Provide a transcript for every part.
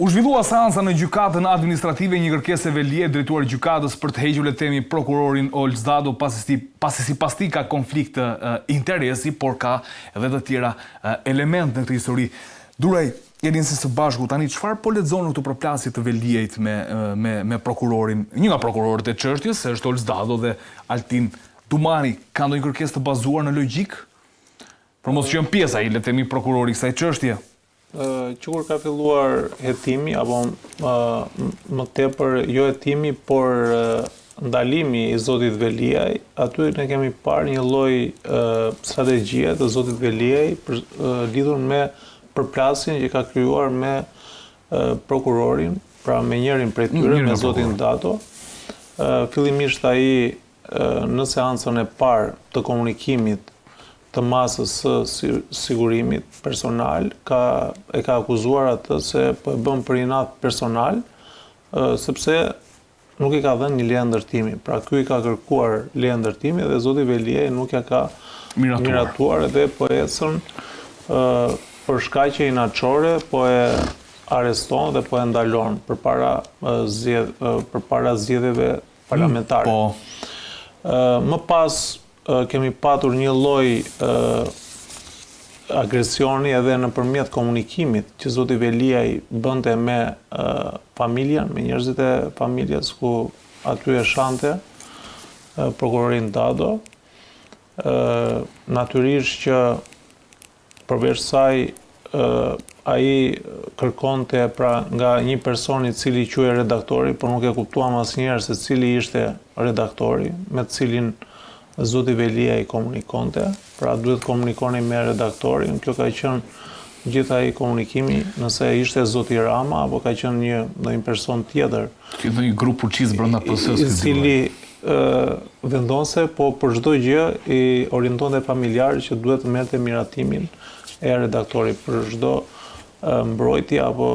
U zhvillua seanca në gjykatën administrative një kërkesë e Velie drejtuar gjykatës për të hequr le të themi prokurorin Olç Dado pasi sipas tij ka konflikt interesi, por ka edhe të tjera elementë në këtë histori. Duraj, jeni se së bashku tani çfarë po lexon këtu përplasje të Veliejt me prokurorin, një nga prokurorët e çështjes, është Olç Dado dhe Altin Dumani, ka ndonjë kërkesë të bazuar në logjik? Për mos qenë pjesa i le të themi prokurori kësaj çështje. Kur ka filluar hetimi, apo më tepër jo hetimi, por ndalimi i zotit Veliaj, aty ne kemi parë një lloj strategjie të zotit Veliaj lidhur me përplasjen që ka krijuar me prokurorin, pra me njërin prej tyre, me zotin Dado. Fillimisht ai në seancën e parë të komunikimit të masës së sigurimit personal, e ka akuzuar atë se po e bën për inat personal, sepse nuk i ka dhënë një leje ndërtimi. Pra ky i ka kërkuar leje ndërtimi dhe zoti Veliaj nuk ja ka miratuar dhe po ecën për shkaqe inatçore, po e arreston dhe po e ndalon përpara zgjedhjeve parlamentare. Më pas kemi patur një lloj agresioni edhe nëpërmjet komunikimit që zoti Veliaj bënte me familjen, me njerëzit e familjes ku aty e shante prokurorin Dado. Natyrisht që përveç saj ai kërkonte pra nga një person i cili quhej redaktori, por nuk e kuptuam asnjëherë se cili ishte redaktori, me të cilin zoti Veliaj komunikonte, pra duhet komunikoni me redaktorin. Kjo ka qenë gjithë ai komunikimi, nëse ishte zoti Rama apo ka qenë një person tjetër. Në një grup fuqis brenda PS-së. I cili vendonse, po për çdo gjë i orientonte familjar që duhet të merrte miratimin e redaktorit për çdo mbrojtje apo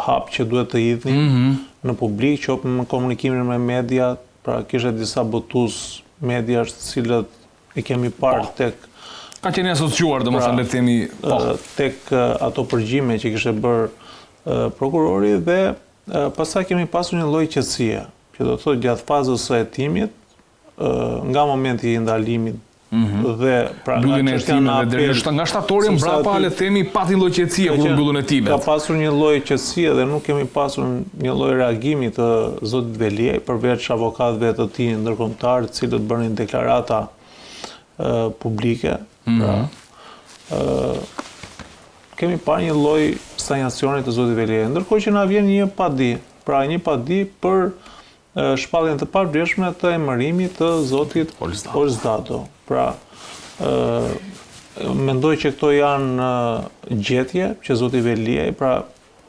hap që duhet të hidhnin në publik, qoftë në komunikimin me media, pra kishte disa botues mediash të cilët i kemi parë tek ka qenë asociuar domethënë le të themi tek ato përgjime që kishte bërë prokurori dhe pastaj kemi pasur një lloj qetësie, që do të thotë gjatë fazës së hetimit, nga momenti i ndalimit dhe pra nga shtatori mbrapa le të themi pati lloj qetësie kur mbyllën hetimet. Ka pasur një lloj qetësie dhe nuk kemi pasur një lloj reagimi të zotit Veliaj përveç avokatëve të tij ndërkombëtar, të cilët bënin deklarata publike. Kemi parë një lloj stanjacioni të zotit Veliaj, ndërkohë që na vjen një padi për shpalljen të pavlefshme të emërimit të zotit Olç Dado. Pra, mendoj që këto janë gjetje që zoti Veliaj, pra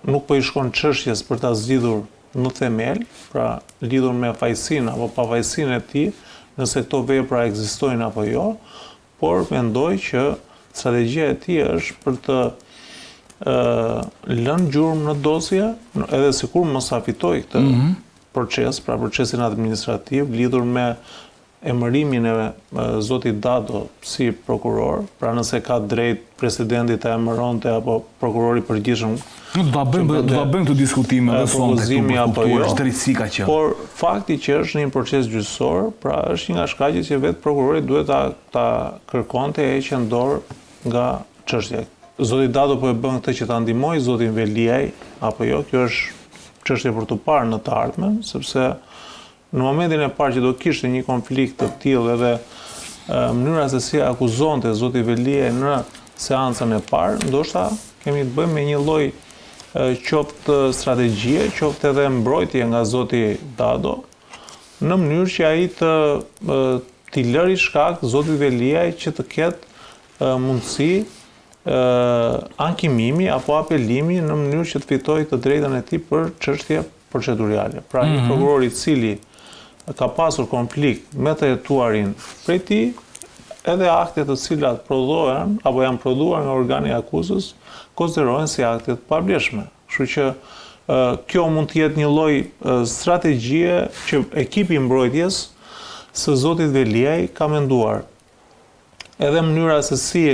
nuk po i shkon çështjes për ta zgjidhur në themel, pra lidhur me fajësinë apo pafajësinë e tij, nëse këto vepra ekzistojnë apo jo, por mendoj që strategjia e tij është për të lënë gjurmë në dosje, edhe sikur mos sa fitoj këtë proces, pra procesin administrativ lidhur me emërimin e zotit Dado si prokuror, pra nëse ka drejt presidenti ta emëronte apo prokurori përgjithshëm. Do ta bëjmë këtë diskutim edhe sonte apo jo. Drejtësi ka qenë. Por fakti që është në një proces gjyqësor, pra është një nga shkaqjet që vetë prokurori duhet ta kërkonte heqjen dorë nga çështja. Zoti Dado po e bën këtë që ta ndihmojë zotin Veliaj apo jo, kjo është çështje për të parë në të ardhmen, sepse në momentin e parë që do kishte një konflikt të tillë edhe mënyra se si akuzonte zoti Veliaj në seancën e parë, ndoshta kemi të bëjmë me një lloj qoftë strategjie, qoftë edhe mbrojtje nga zoti Dado, në mënyrë që ai t'i lëri shkak zotit Veliaj që të ketë mundësi ankimimi apo apelimi në mënyrë që të fitojë të drejtën e tij për çështje procedurale. Pra një prokuror i cili ka pasur konflikt me të hetuarin prej tij, edhe aktet të cilat prodhohen apo janë prodhuar nga organi i akuzës konsiderohen si akte të pavlefshme. Kështu që kjo mund të jetë një lloj strategjie që ekipi i mbrojtjes së zotit Veliaj ka menduar. Edhe mënyra se si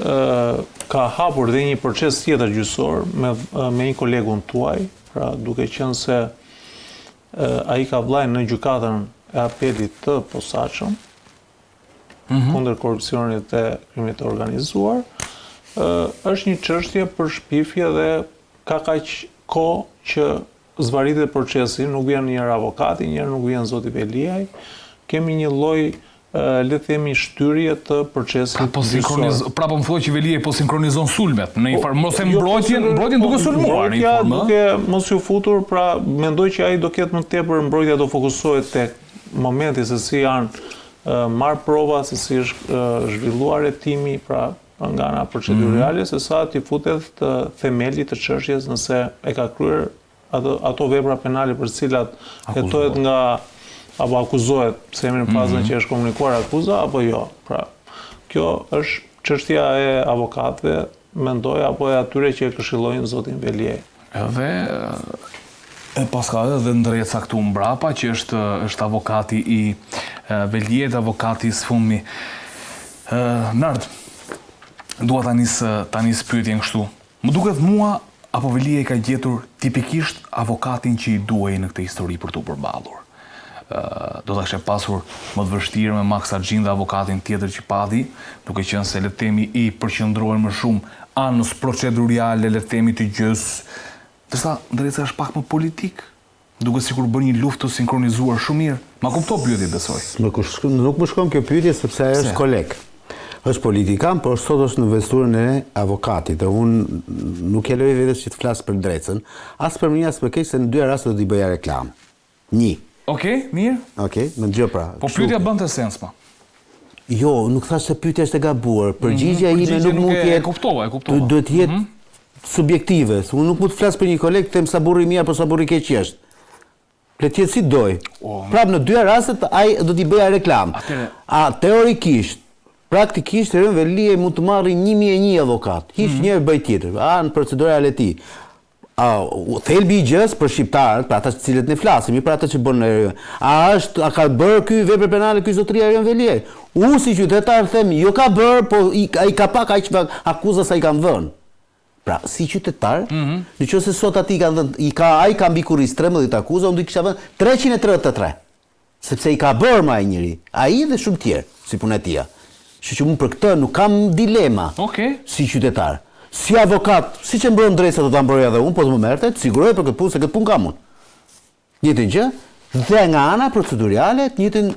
ka hapur dhe një proces tjetër gjyqësor me një kolegun tuaj, pra duke qenë se ai ka vllajën në gjykatën e apelit të posaçëm kundër korrupsionit dhe krimit të organizuar, është një çështje për shpifje dhe ka kaq kohë që zbaritet procesi, nuk vjen njëherë avokati, njëherë nuk vjen zoti Veliaj. Kemi një lloj le të themi shtyrje të procesit gjyqësor. Pra po më thuaj që Veliaj po sinkronizon sulmet në një farë, mos e mbrojtjen duke sulmuar në një formë. Duke mos ju futur, pra mendoj që ai do ketë më tepër mbrojtja do fokusohet tek momenti se si janë marrë prova, se si është zhvilluar hetimi, pra nga ana procedurale, se sa ti futet të themelit të çështjes nëse e ka kryer ato vepra penale për cilat hetohet nga apo akuzohet, pse jemi në fazën që është komunikuar akuza apo jo. Pra, kjo është çështja e avokatëve, mendoj, apo e atyre që e këshillojnë zotin Veliaj. Edhe e paska edhe ndërjet saktu mbrapa, që është avokati i Veliajt, avokati i sfundmi. Nard, dua ta nis pyetjen kështu. Më duket mua apo Veliaj ka gjetur tipikisht avokatin që i duhej në këtë histori për t'u përballur. Do ta kishte pasur më të vështirë me Max Argjin dhe avokatin tjetër që pati, duke qenë se le të themi i përqendrohen më shumë anës procedurale, le të themi të gjës, ndërsa ndërsa është pak më politik, duke sikur bën një luftë të sinkronizuar shumë mirë. Ma kupto pyetje besoj. Nuk më shkon kjo pyetje sepse ai është koleg. Është politikan, por sot është në vesturën e avokatit. Dhe unë nuk e lëj vetes që të flas për drecën, as për një as për keq, se në dy raste do t'i bëja reklam. Një. Okej, mirë. Okej, më dëgjoj pra. Po pyetja bën të sens pa. Jo, nuk thash se pyetja është e gabuar. Përgjigjja ime nuk mund të jetë. E kuptova. Duhet të jetë subjektive. Unë nuk mund të flas për një koleg të them sa burri mirë apo sa burri keq është. Le të jetë si doj. Prapë në dy rastet ai do t'i bëja reklam. Teorikisht, praktikisht Rën Veliaj mund të marrë 1001 avokat. Hiç njëri bëj tjetër. Në procedurale e tij. Thelbi i gjës për shqiptarët, për ata të cilët ne flasim, për ata që bën a ka bërë ky vepër penale ky zotëria Rën Veliaj? Unë si qytetar them, jo ka bërë, po ai ka pak aq akuza sa i kanë dhënë. Pra, si qytetar, nëse sot aty kanë dhënë, ai ka mbi kurriz 13 akuza, unë do i kisha dhënë 333. Sepse i ka bërë më ai njëri, ai dhe shumë tjerë, si puna e tij. Kështu që unë për këtë nuk kam dilema. Si qytetar. Si avokat, si që mbron drejtësa do ta mbroj edhe unë, po të më merrte, të siguroj për këtë punë se këtë punë kam unë. Njëjtën gjë, dhe nga ana procedurale, njëjtën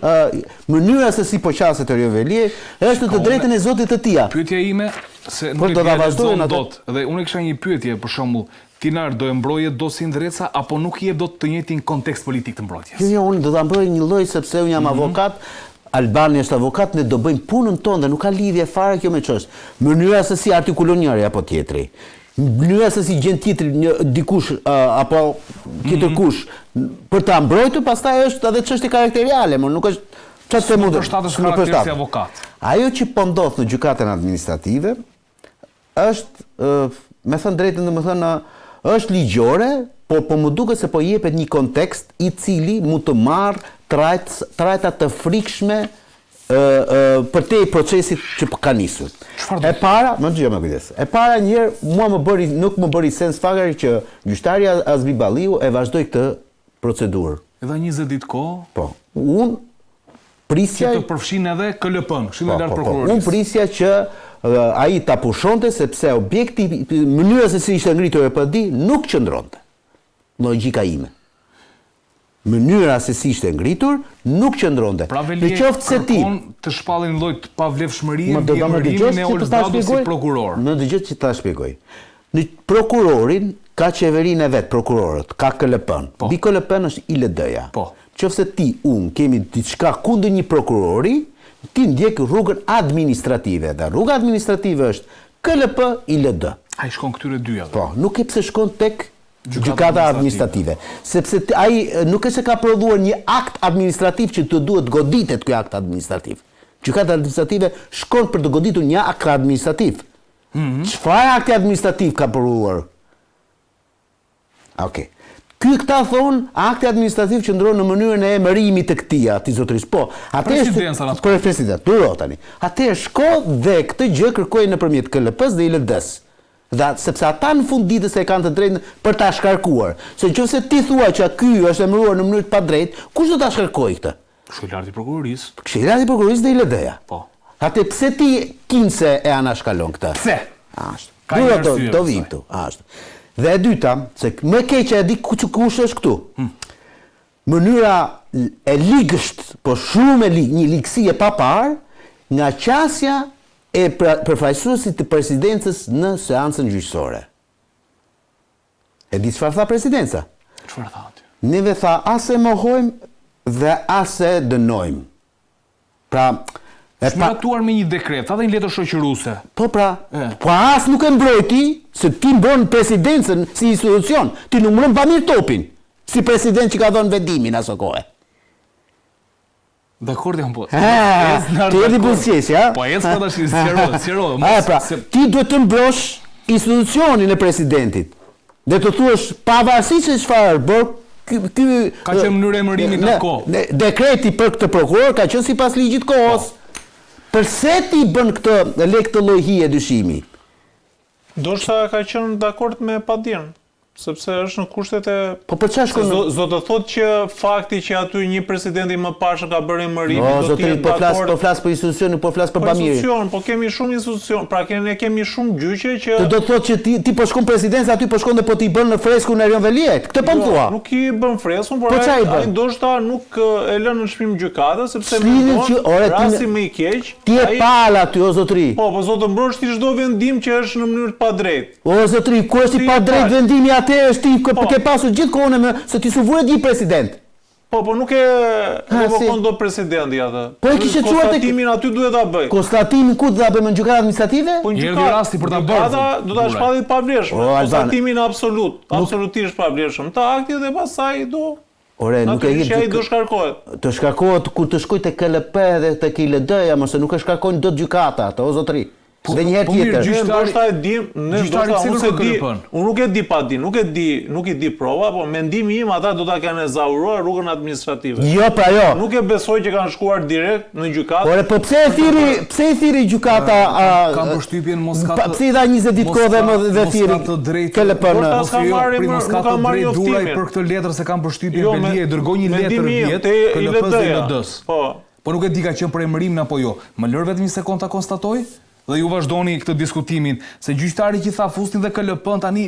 mënyra se si po qaset Rën Veliaj është në të drejtën e zotit të tij. Pyetja ime se nuk e vazhdojnë dot, dhe unë kisha një pyetje për shembull, ti do e mbroje do si ndreca apo nuk je dot të njëjtin kontekst politik të mbrojtjes? Jo, unë do ta mbroj një lloj sepse unë jam avokat. Albani është avokat, ne do bëjmë punën tonë dhe nuk ka lidhje fare kjo me çështë. Mënyra se si artikulon njëri apo tjetri. Mënyra se si gjen tjetri dikush apo tjetër kush për ta mbrojtur, pastaj është edhe çështje karakteriale, më nuk është çfarë të mund të përshtatësh si avokat. Ajo që po ndodh në gjykatën administrative është, me thënë drejtën, domethënë, është ligjore, por po më duket se po jepet një kontekst i cili mund të marrë trajta të frikshme për te i procesit që ka nisur. E para, më dëgjoj me kujdes. E para njëherë nuk më bëri sens fare që gjyqtari Azmi Balliu e vazhdoi këtë procedurë. Edhe 20 ditë kohë? Po. Unë prisja që të përfshin edhe KLP-n, Këshillin Lart Prokurorisë. Unë prisja që ai ta pushonte sepse objekti, mënyra se si ishte ngritur EPD nuk qëndronte. Logjika ime. Mënyra se si ishte ngritur nuk qëndronte. Pra Veliaj kërkon të shpallin lloj të pavlefshmërie mbi emërimin e Olzdados si prokuror. Më dëgjoj që ta shpjegoj. Në prokurorin ka qeverinë e vet, prokurorët, ka KLP-n. Mbi KLP-n është ILD-ja. Qofse ti kemi diçka kundër një prokurori, ti ndjek rrugën administrative. Dhe rruga administrative është KLP ILD. Ai shkon këtyre dyja. Po, nuk e pse shkon tek gjykata administrative. Sepse ai nuk është se ka prodhuar një akt administrativ që të duhet goditet ky akt administrativ. Gjykata administrative shkon për të goditur një akt administrativ. Çfarë akti administrativ ka prodhuar? Okej. Këta thonë, akti administrativ qëndron në mënyrën e emërimit të këtij ati zotërisë. Po, për presidenca, duro tani. Atëherë shko dhe këtë gjë kërkoj nëpërmjet KLP-s dhe ILD-s. Dhe sepse ata në fund ditës e kanë të drejtën për ta shkarkuar. Se nëse ti thua që ky është emëruar në mënyrë të padrejtë, kush do ta shkarkojë këtë? Këshillarti i prokurorisë. Këshillarti i prokurorisë dhe ILD-ja. Po. Atë pse ti kinse e anashkalon këtë? Pse? Ashtu. Do vim këtu, ashtu. Dhe e dyta, se më keqja e di kush është këtu. Mënyra e ligësht, po shumë një ligësi e papar, nga qasja e përfaqësuesit të presidencës në seancën gjyqësore. E di çfarë tha presidenca? Çfarë tha aty? Neve tha ase mohojmë dhe ase dënojmë. Pra, shmiratuar me një dekret, edhe një letër shoqëruese. Po pra, po as nuk e mbrojti se ti mbron presidencën si institucion, ti nuk mbron pa mirë topin, si president që ka dhënë vendimin aso kohë. Dakor jam po. Ti e di buzëqesh, ja? Po ecë po tash, sqaro. Pra, ti duhet të mbrosh institucionin e presidentit. Dhe të thuash pavarësisht se çfarë bër ka qenë mënyrë emërimi në kohë. Dekreti për këtë prokuror ka qenë sipas ligjit kohës. Përse ti bën këtë këtë lloj hije dyshimi? Ndoshta ka qenë dakord me Padin, sepse është në kushtet e... Po për çfarë shkon? Do të thotë që fakti që aty një presidenti më parë ka bërë emërim, do të jetë dakord. Po flas për institucionin, po flas për bamirin. Po kemi shumë institucion, pra ne kemi shumë gjyqe që... Do të thotë që ti po shkon presidencë aty po shkon dhe po ti bën në freskun e Erion Veliajt. Këtë po më thua. Nuk i bën freskun, por ai ndoshta nuk e lën në shpim gjykatës sepse mendon rasti më i keq. Ti e pal aty o zotëri. Po zotë mbrosh ti çdo vendim që është në mënyrë të padrejtë. O zotëri, ku është i padrejtë vendimi atë është ti ke pasur gjithë kohën se ti suvuret një president. Po nuk e revokon do presidenti atë. Po e kishe çuar konstatimin aty duhet ta bëj. Konstatimin ku do ta bëjmë në gjykatë administrative? Po në rasti për ta bërë. Ata do ta shpallit pavlefshëm. Konstatimin absolutisht pavlefshëm. Ta akti dhe pastaj do. Ore, nuk e ai do shkarkohet. Të shkarkohet kur të shkojë te KLP dhe te ILD-ja, mos e nuk e shkarkojnë dot gjykata ato, o zotëri. Dhe një herë tjetër. Ndoshta e di, unë nuk e di pa di, nuk i di prova, po mendimi im ata do ta kenë zauruar rrugën administrative. Jo, pra jo. Nuk e besoj që kanë shkuar direkt në gjykatë. Ore, po pse e thiri gjykata kam përshtypjen mos ka. Pse i dha 20 ditë kohë dhe thiri KLP-n. Mos ka të drejtë duraj për këtë letër se kam përshtypjen Velia dërgoi një letër vjet KLP-s dhe ILD-s. Po nuk e di ka qenë për emërimin apo jo. Më lër vetëm një sekond ta konstatoj. Dhe ju vazhdoni këtë diskutimin, se gjyqtari që tha fusni dhe KLP-n tani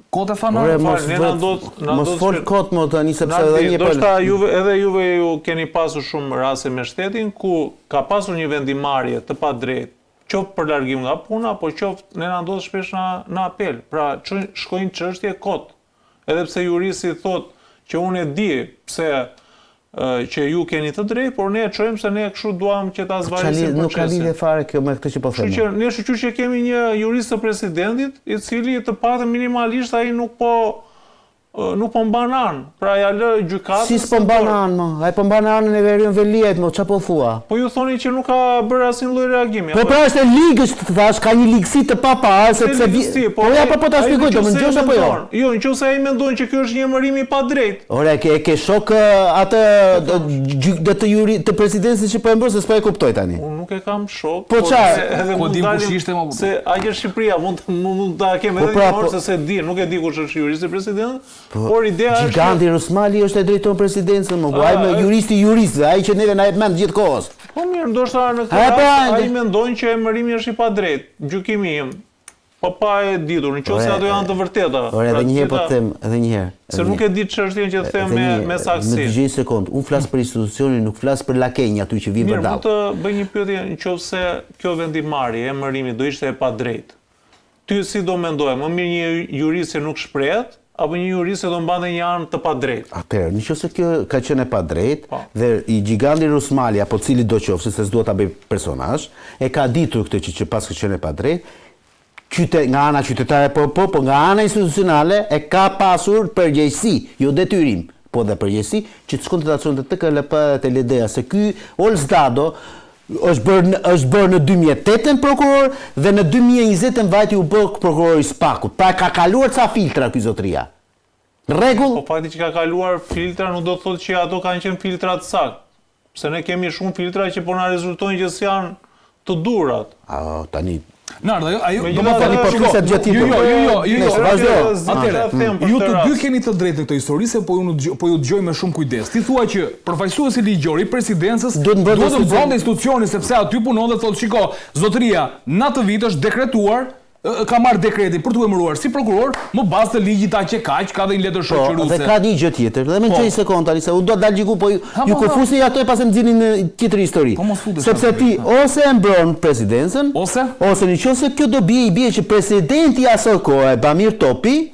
kote thanë. Mos fol kot më tani sepse edhe një ndoshta edhe juve ju keni pasur shumë raste me shtetin ku ka pasur një vendimarrje të padrejtë, qoftë për largim nga puna, apo qoftë ne na ndodh shpesh në apel. Pra shkojnë çështje kot. Edhe pse juristi thotë që unë e di pse që ju keni të drejtë, por ne e çojmë se ne kështu duam që ta zvajsim procesin. Nuk ka lidhje fare kjo me këtë që po them. Ne shoqërisht që kemi një jurist të presidentit, i cili të paktën minimalisht ai nuk po mban anë. Pra ja lë gjykatës. Si s'po mban anë më? Ai po mban anën e Erion Veliajt, më çfarë po thua? Po ju thoni që nuk ka bërë asnjë lloj reagimi. Po pra është ligësh thash, ka një ligësi të papar sepse po ja po ta shpjegoj do më dëgjosh apo jo? Jo, nëse ai mendon që ky është një emërim i padrejtë. Ore, ke shok atë të presidencës që po e mbron se s'po e kuptoj tani. Unë nuk e kam shok. Po çfarë? Po di kush ishte më. Se aq është Shqipëria, mund ta kem edhe një orë se di, nuk e di kush është juristi i presidentit. Por ideja është Giganti Rusmali është e drejton presidencën, më ai me juristi, ai që neve na jep mend gjithë kohës. Po mirë, ndoshta në këtë rast ai mendon që emërimi është i padrejtë. Gjykimi im. Po pa e ditur, nëse ato janë të vërteta. Ore, edhe një herë po them, edhe një herë. Se nuk e di çështjen që them me saktësi. Më dëgjoj një sekond. Unë flas për institucionin, nuk flas për lakenj aty që vjen vërdall. Mund të bëj një pyetje, nëse kjo vendimarrje e emërimit do ishte e padrejtë. Ty si do mendoje, më mirë një jurist që nuk shprehet apo një jurist që do mbante një anë të padrejtë? Atëherë, nëse kjo ka qenë e padrejtë dhe i Giganti Rusmali apo cili do qoftë, se s'dua ta bëj personazh, e ka ditur këtë që pas ka qenë e padrejtë, nga ana qytetare po nga ana institucionale e ka pasur përgjegjësi, jo detyrim, po dhe përgjegjësi që të shkonte të acionte të KLP dhe të LD-ja, se ky Olzdado është bërë në 2008 prokuror dhe në 2020 vajti u bë prokuror i Spakut. Pra ka kaluar ca filtra ky zotëria. Rregull? Po fakti që ka kaluar filtra nuk do të thotë që ato kanë qenë filtra të saktë. Pse ne kemi shumë filtra që po na rezultojnë që janë të durat. Tani Nardo, ajo Me do gjitha të tani po fliset gjatë tjetër. Jo. vazhdo. Atëherë, ju të dy keni të drejtë në këtë histori se po ju dëgjoj me shumë kujdes. Ti thua që përfaqësuesi ligjor i presidencës duhet të mbronte institucionin sepse aty punon dhe thotë, shiko, zotëria, në atë vit është dekretuar ka marrë dekretin për të emëruar si prokuror, më bazë të ligjit aq e kaq, ka dhe një letër shoqëruese. Dhe ka një gjë tjetër, dhe më gjej sekond tani se u do të dal gjiku, po ju kufusni ato e pas e nxjinin në tjetër histori. Sepse ti ose e mbron presidencën, ose nëse kjo do bie që presidenti i asaj kohe, Bamir Topi,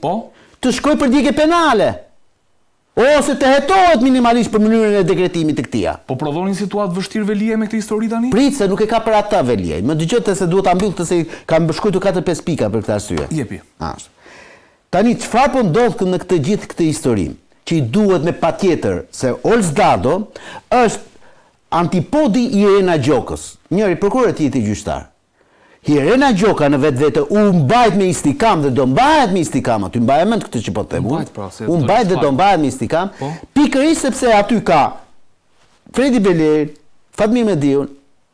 të shkojë për djegje penale. Ose të hetohet minimalisht për mënyrën e dekretimit të këtija. Po prodhoni një situatë vështirë Velia me këtë histori tani? Prit se nuk e ka për ata Velia. Më dëgjote se duhet ta mbyll këtë se kam shkruar 4-5 pika për këtë arsye. Jepi. Tani çfarë po ndodh në këtë gjithë këtë histori? Që i duhet me patjetër se Olsdado është antipodi i Irena Gjokës. Njëri prokuror i tjetri gjyqtar. Irena Gjoka në vetë u mbajt me istikam dhe do mbajt me istikam, aty mbajt mend këtë që po të them. U mbajt dhe do mbajt me istikam, pikërisht sepse aty ka Fredi Belerin, Fatmir Mediun,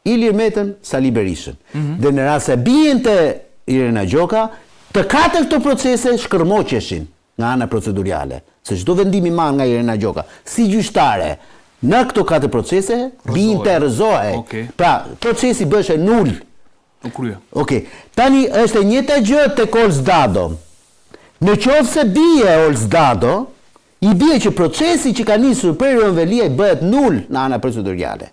Ilir Metën, Sali Berishën. Dhe në rast se bien te Irena Gjoka, të katër këto procese shkërmoqeshin nga ana procedurale. Se çdo vendim i marrë nga Irena Gjoka, si gjyqtare, në këto katër procese, binte rrëzohej. Pra, procesi bëhej nul. Tani është e njëjta gjë tek Olsdado. Në qoftë se bie Olsdado, i bie që procesi që ka nisur për Iron Veliaj bëhet nul në ana procedurale.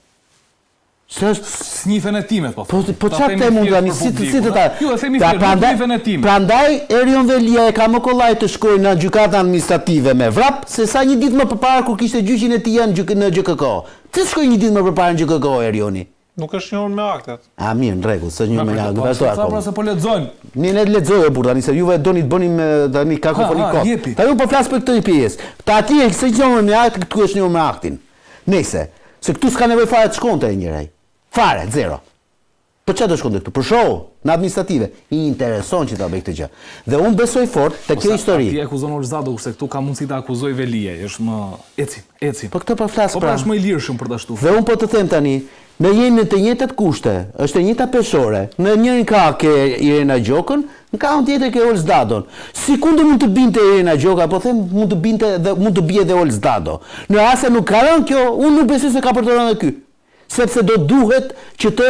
Snifën e timet, po çfarë të mund tani si të ta. Ju e themi snifën e timet. Prandaj Iron Veliaj ka më kollaj të shkojë në gjykatën administrative me vrap, se sa një ditë më përpara kur kishte gjyqin e tij në GKK. Pse shkoi një ditë më përpara në GKK Erioni? Nuk është njohur me aktet. Mirë, në rregull, s'është njohur me aktet. Vazhdo akoma. Sa pra se po lexojmë. Ne lexojë burr tani se juve doni të bëni tani kakofoni kot. Tani po flas për këtë pjesë. Ta atje s'është njohur me aktin, këtu është njohur me aktin. Nëse, se këtu s'ka nevojë fare të shkonte njëri. Fare, zero. Për çfarë do shkonte këtu? Për show, në administrative. I intereson që ta bëj këtë gjë. Dhe unë besoj fort te kjo histori. Ti akuzon Olsdado se këtu ka mundësi ta akuzoj Veliaj, është më ecim. Po këtë po flas pra. Po është më i lirshëm për ta shtuar. Dhe unë po të them tani, ne jemi në të njëjtat kushte, është e njëjta peshore. Në njërin ka ke Irena Gjokën, në kaun tjetër ke Olsdadon. Sikund mund të binte Irena Gjoka, po them mund të binte dhe mund të bie dhe Olsdado. Në rast se nuk ka rënë kjo, unë nuk besoj se ka për të rënë ky. Sepse do duhet që të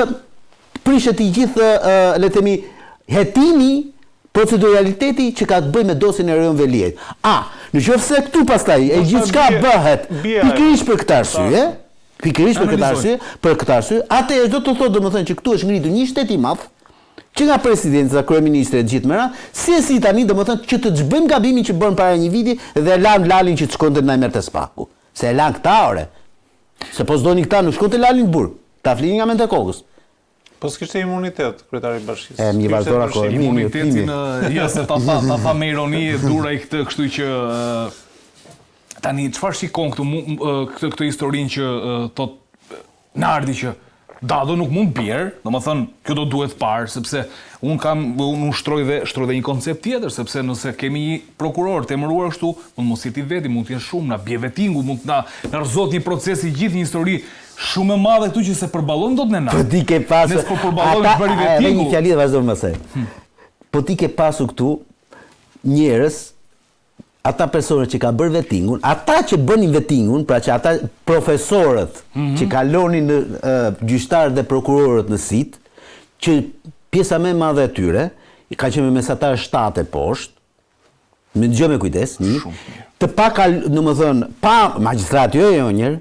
prishet i gjithë, le të themi, hetimi proceduraliteti që ka të bëjë me dosjen e Iron Veliajt. Nëse këtu pastaj e gjithçka bëhet pikërisht për këtë arsye, për këtë arsye, atëherë do të thotë domethënë që këtu është ngritur një shtet i madh, që nga presidenca, kryeministri e gjithë mëra, si tani domethënë që të çbëjmë gabimin që bën para një viti dhe lalin që të shkonte në merrte spaku. Se e lan këta ore. Se po s'doni këta nuk shkonte lalin në burg. Ta flini nga mend e kokës. Po s'kishte imunitet kryetari i bashkisë. Mi vazhdon akoma imunitetin, jo se ta tha me ironi dura i këtë, kështu që tani çfarë shikon këtu këtë historinë që thot Nardi që Dado nuk mund bjerë, domethënë kjo do duhet parë sepse unë shtroj dhe një koncept tjetër, sepse nëse kemi një prokuror të emëruar kështu, mund mos jeti veti, mund të jenë shumë, na bie vetingu, mund na rrëzot një proces i gjithë një histori shumë e madhe këtu që se përballon dot në natë. Po ti ke pasur. Nëse po përballon bëri vetingu. Një fjalë vazhdon më së. Po ti ke pasur këtu njerëz, ata personat që ka bërë vetingun, ata që bënin vetingun, pra që ata profesorët që kalonin në gjyqtarët dhe prokurorët në sit, që pjesa më e madhe e tyre ka qenë mesatar 7 poshtë, më dëgjoj me kujdes, të pa magjistrat jo njërë,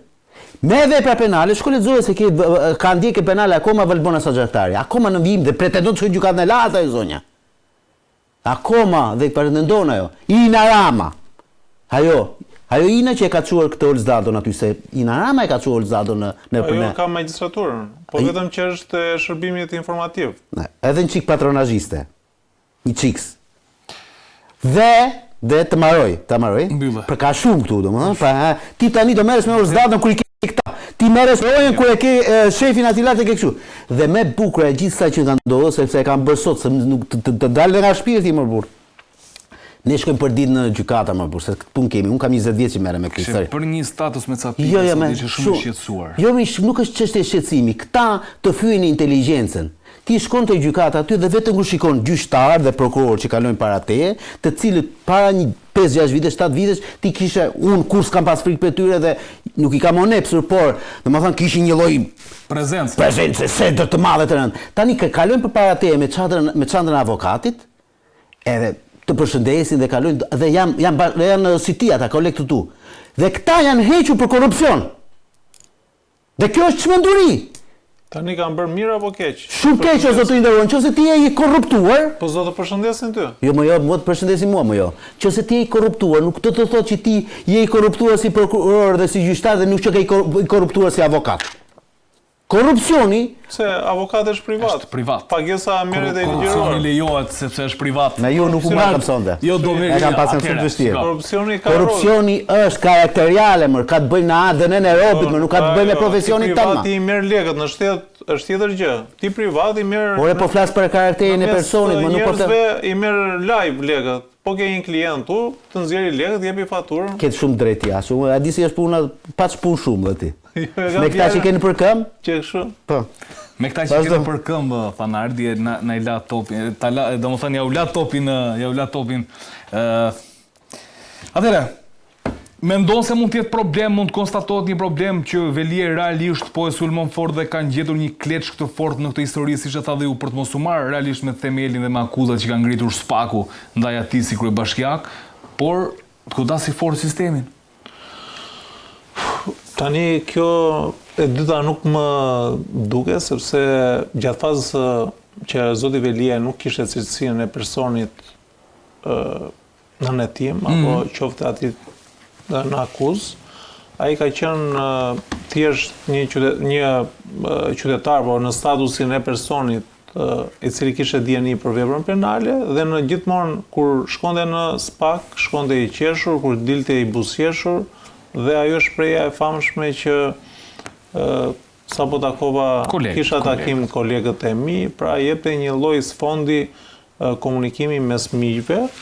me vepra penale, shko lexoje se ka ndjekje penale akoma Valbona Saxhaktari, akoma në vijim dhe pretendon të shkojë gjykatën e lartë ajo zonja. Akoma dhe pretendon ajo. Ina Rama. Ajo Ina që e ka çuar këtë Olsdadon aty se Ina Rama e ka çuar Olsdadon në Ajo ka magjistraturën, po vetëm që është shërbimit informativ. Edhe një çik patronazhiste. Një qiks. Dhe të maroj. Për ka shumë këtu, domethënë, pra ti tani do merresh me Olsdadon kur i ke këta. Ti merresh rojën kur e ke shefin aty lart e ke kështu. Dhe me bukur e gjithë sa që ka ndodhur sepse e kanë bërë sot se nuk të dalë nga shpirti më burr. Ne shkojmë për ditë në gjykata më burr, se këtë punë kemi. Unë kam 20 vjet që merrem me këtë histori. Për një status me ca pikë, ishte shumë i shqetësuar. Jo, nuk është çështje shqetësimi. Këta të fyen inteligjencën. Ti shkon te gjykata aty dhe vetëm kur shikon gjyqtar dhe prokuror që kalojnë para teje, të cilët para një 5-6 vitesh, 7 vitesh, ti kishe unë kur s'kam pas frikë për tyre dhe nuk i kam onepsur, por domethënë kishin një lloj prezencë se do të madhe të rëndë. Tani kalojnë përpara teje me çantën e avokatit, edhe të përshëndesin dhe kalojnë dhe janë si ti ata kolektu tu. Dhe këta janë hequr për korrupsion. Dhe kjo është çmenduri. Tani kanë bërë mirë apo keq? Shumë keq o zoti i nderuar, nëse ti je i korruptuar, po zot të përshëndesin ty. Jo, më të përshëndesin mua, jo. Nëse ti je i korruptuar, nuk do të thotë që ti je i korruptuar si prokuror dhe si gjyqtar dhe nuk që ke i korruptuar si avokat. Korrupsioni, se avokati është privat. Është privat. Pagesa merret e ligjëror. Korrupsioni lejohet sepse është privat. Na ju nuk u marrëm sonde. Jo do e kam pasur shumë të vështirë. Korrupsioni është karakteriale, ka të bëjë me ADN-n e robit, nuk ka të bëjë me profesionin tënd. Privati i merr lekët në shtet është tjetër gjë. Ti privati merr. Ore po flas për karakterin e personit, më nuk po të. I merr live lekët. Po ke një klient tu, të nxjerrë lekët, jepi faturën. Ke shumë drejt ja. A di si është puna, paç punë shumë dhe ti. Me këta që keni për këmbë? Që kështu? Po. Me këta që keni për këmbë, Fanardi na i la topin. Domethënë ja u la topin. Atëherë, mendon se mund të jetë problem, mund të konstatohet një problem që Velie realisht po e sulmon fort dhe kanë gjetur një kleçk të fortë në këtë histori, siç e tha dhe ju, për të mos u marrë realisht me themelin dhe me akuzat që kanë ngritur Spaku ndaj atij si kryebashkiak, por të godasi fort sistemin. Tani kjo e dyta nuk më duke, sepse gjatë fazës që zoti Velia nuk kishte cilësinë e personit në hetim, apo qoftë aty në akuzë, ai ka qenë thjesht një qytetar, por në statusin e personit i cili kishte dieni për veprën penale dhe në gjithmonë kur shkonte në SPAK, shkonte i qeshur, kur dilte i buzëqeshur, dhe ajo shpreha e famshme që sapo takova kisha takim kolegët e mi, pra jepte një lloj sfondi komunikimi mes miqve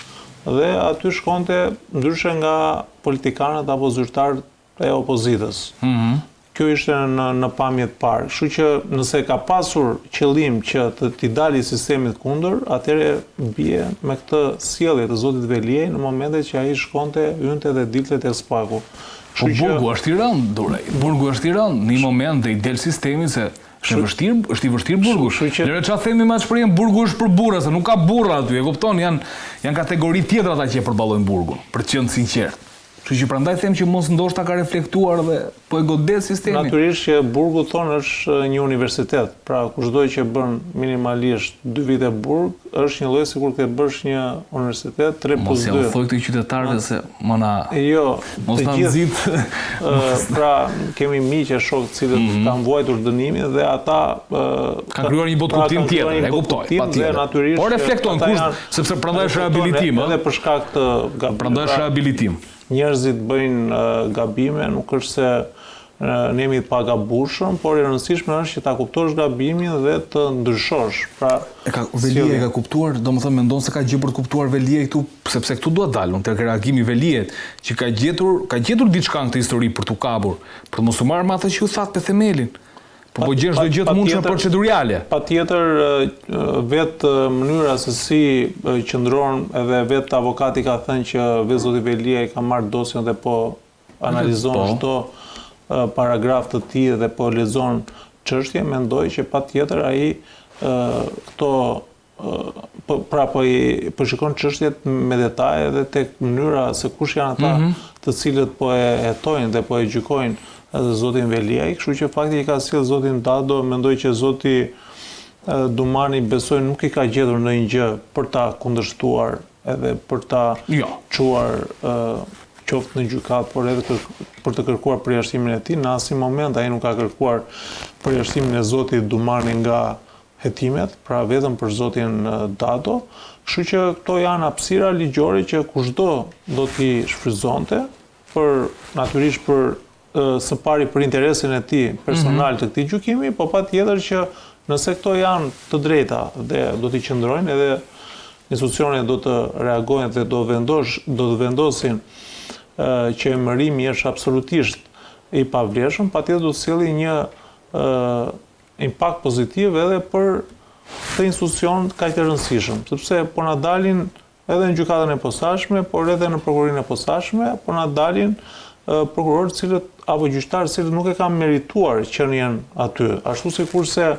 dhe aty shkonte ndryshe nga politikanët apo zyrtarët e opozitës. Kjo ishte në pamjet parë. Kështu që nëse ka pasur qëllim që t'i dali sistemit kundër, atëherë bie me këtë sjellje të zotit Veliej në momentet që ai shkonte, hynte dhe dilte te Spaku. Po burgu është i rënd, Durej. Burgu është i rënd, në një moment dhe i del sistemi se është i vështirë burgu. Lëre çfarë themi me shprehjen burgu është për burra, se nuk ka burra aty, e kupton, janë kategori tjetra ata që e përballojnë burgun, për të qenë sinqert. Kështu që prandaj them që mos ndoshta ka reflektuar dhe po e godet sistemin. Natyrisht që burgu thonë është një universitet, pra kushdo që bën minimalisht 2 vite burg, është një lloj sikur të bësh një universitet 3+2. Mos ja u thoj këtë qytetarëve se mana. Jo, mos ta nxit. Pra kemi miqë shok të cilët kanë vuajtur dënimin dhe ata kanë krijuar një botë kuptim tjetër, e kuptoj, patjetër. Por reflektojnë kusht, sepse prandaj është rehabilitim, edhe për shkak të prandaj është rehabilitim. Njerëzit bëjnë gabime, nuk është se ne jemi të pagabueshëm, por e rëndësishme është që ta kuptosh gabimin dhe të ndryshosh. Pra, Velia e ka kuptuar, domethënë mendon se ka gjë për të kuptuar Velia këtu, sepse këtu duhet dalun tek reagimi i Veliet, që ka gjetur diçka në këtë histori për t'u kapur, për të mos u marrë me atë që u thatë pe themelin. Po gjesh çdo gjë të mundshme procedurale. Patjetër vetë mënyra se si qëndron edhe vetë avokati ka thënë që vetë zoti Velia i ka marrë dosjen dhe po analizon çdo paragraf të tij dhe po lexon çështje, mendoj që patjetër ai po shikon çështjet me detaje dhe tek mënyra se kush janë ata të cilët po e hetojnë dhe po e gjykojnë zotin Veliaj, kështu që fakti i ka sjell zotin Dado, mendoj që zoti Dumani besoj nuk i ka gjetur ndonjë gjë për ta kundërshtuar edhe për ta çuar qoftë në gjykat, por edhe për të kërkuar përjashtimin e tij. Në asnjë moment ai nuk ka kërkuar përjashtimin e zotit Dumani nga hetimet, pra vetëm për zotin Dado. Kështu që këto janë hapësira ligjore që kushdo do t'i shfrytëzonte natyrisht për së pari për interesin e tij personal të këtij gjykimi, po patjetër që nëse këto janë të drejta dhe do t'i qëndrojnë edhe institucionet do të reagojnë dhe do të vendosin që emërimi është absolutisht i pavlefshëm, patjetër do të sjellë një impakt pozitiv edhe për të institucion kaq të rëndësishëm, sepse po na dalin edhe në gjykatën e posaçme, por edhe në prokurorinë e posaçme, po na dalin prokurorë cilët apo gjyqtarë cilët nuk e kanë merituar qenien aty, ashtu sikurse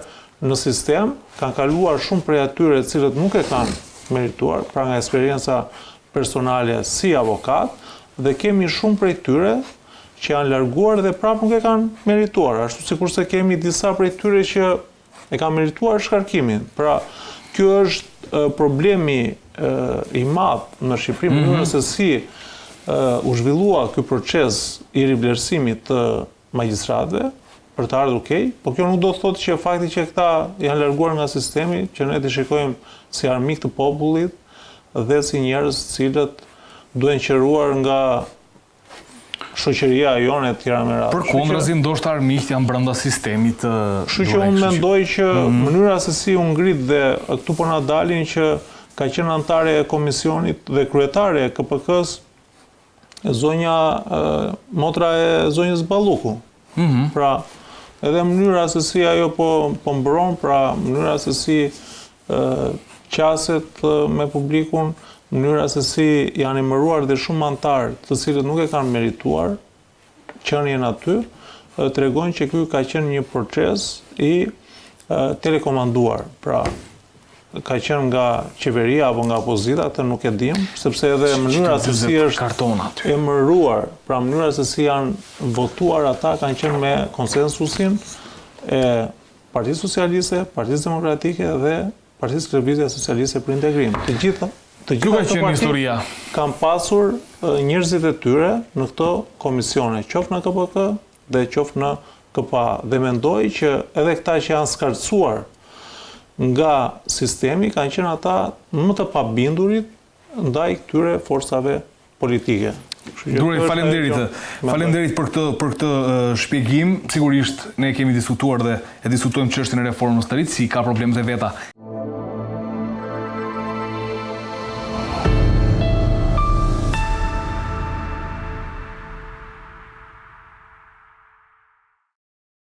në sistem kanë kaluar shumë prej atyre cilët nuk e kanë merituar, pra nga eksperienca personale si avokat, dhe kemi shumë prej tyre që janë larguar dhe prapë nuk e kanë merituar, ashtu sikurse kemi disa prej tyre që e kanë merituar shkarkimin. Pra, kjo është problemi i madh në Shqipëri, mënyra se si u zhvillua ky proces i rivlerësimit të magjistratëve për të ardhur keq, por kjo nuk do të thotë që fakti që këta janë larguar nga sistemi, që ne t'i shikojmë si armik të popullit dhe si njerëz cilët duhen qëruar nga shoqëria jone e tjera me radhë. Përkundrazi ndoshta armiqt janë brenda sistemit. Kështu që unë mendoj që mënyra se si u ngrit dhe këtu po na dalin që ka qenë antare e komisionit dhe kryetare e KPK-s zonja motra e zonjës Balluku. Pra, edhe mënyra se si ajo po mbron, pra mënyra se si qaset me publikun, mënyra se si janë emëruar dhe shumë antarë të cilët nuk e kanë merituar qenien aty, tregojnë që ky ka qenë një proces i telekomanduar. Pra, ka qenë nga qeveria apo nga opozita, atë nuk e dim, sepse edhe mënyra se si është emëruar, pra mënyra se si janë votuar ata kanë qenë me konsensusin e Partisë Socialiste, Partisë Demokratike dhe Partisë Lëvizje Socialiste për Integrim. Të gjitha këto parti kanë pasur njerëzit e tyre në këto komisione, qoftë në KPK dhe qoftë në KPA. Dhe mendoj që edhe këta që janë skartësuar nga sistemi kanë qenë ata më të pabindurit ndaj këtyre forcave politike. Durej, falenderit për këtë shpjegim. Sigurisht ne kemi diskutuar dhe e diskutojmë çështjen e reformës së ri, si ka problemet e veta